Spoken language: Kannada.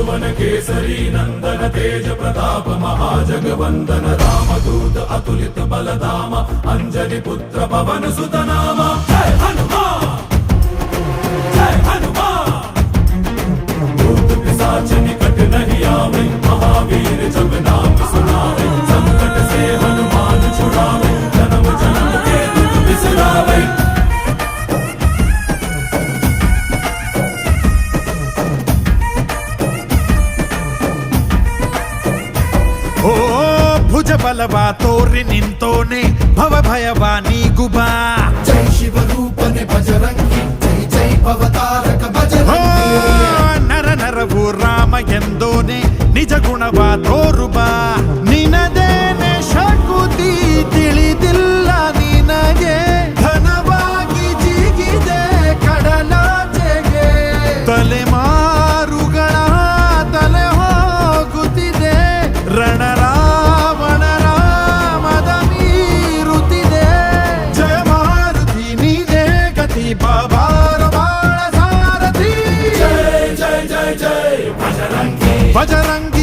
त्रिभुवन केसरी नंदन तेज प्रताप महाजगवंदन रामदूत अतुलित बलधाम अंजनी पुत्र पवन सुत नाम जय हनुमान जय हनुमान। भूत पिशाच निकट नहीं आवे महावीर जब नाम सुनावे संकट से हनुमान छुड़ावे जन्म जन्म के दुख बिसरावे। ಓ ಭುಜ ಬಲವ ತೋರಿ ನಿಂತೋನೆ ಭವ ಭಯವ ನೀಗುಬಾ ಜೈ ಶಿವ ರೂಪನೆ ಬಜರಂಗಿ ಜೈ ಜೈ ಭವತಾರಕ ಬಜರಂಗಿ ನರ ನರವು ರಾಮ ಎಂದೋನೆ ನಿಜ ಗುಣವ ತೋರುಬಾ ನಿನದೇನೆ ಶಕುತಿ ತಿಳಿದಿಲ್ಲ ನಿನಗೆ ಘನವಾಗಿ ಜಿಗಿದೆ ಕಡಲಾಚೆಗೆ ತಲೆಮಾರುಗಳ ತಲೆ ಹೋಗುತ್ತಿದೆ ರಣರಾವಣ ರಾಮದ ಮೀರುತ್ತಿದೆ ಜಯ ಮಾರುತಿ ನೀನೇ ಗತಿ ಬಾಬಾರ ಬಾಳ ಸಾರಥಿ जय जय जय जय बजरंगी ಬಜರಂಗಿ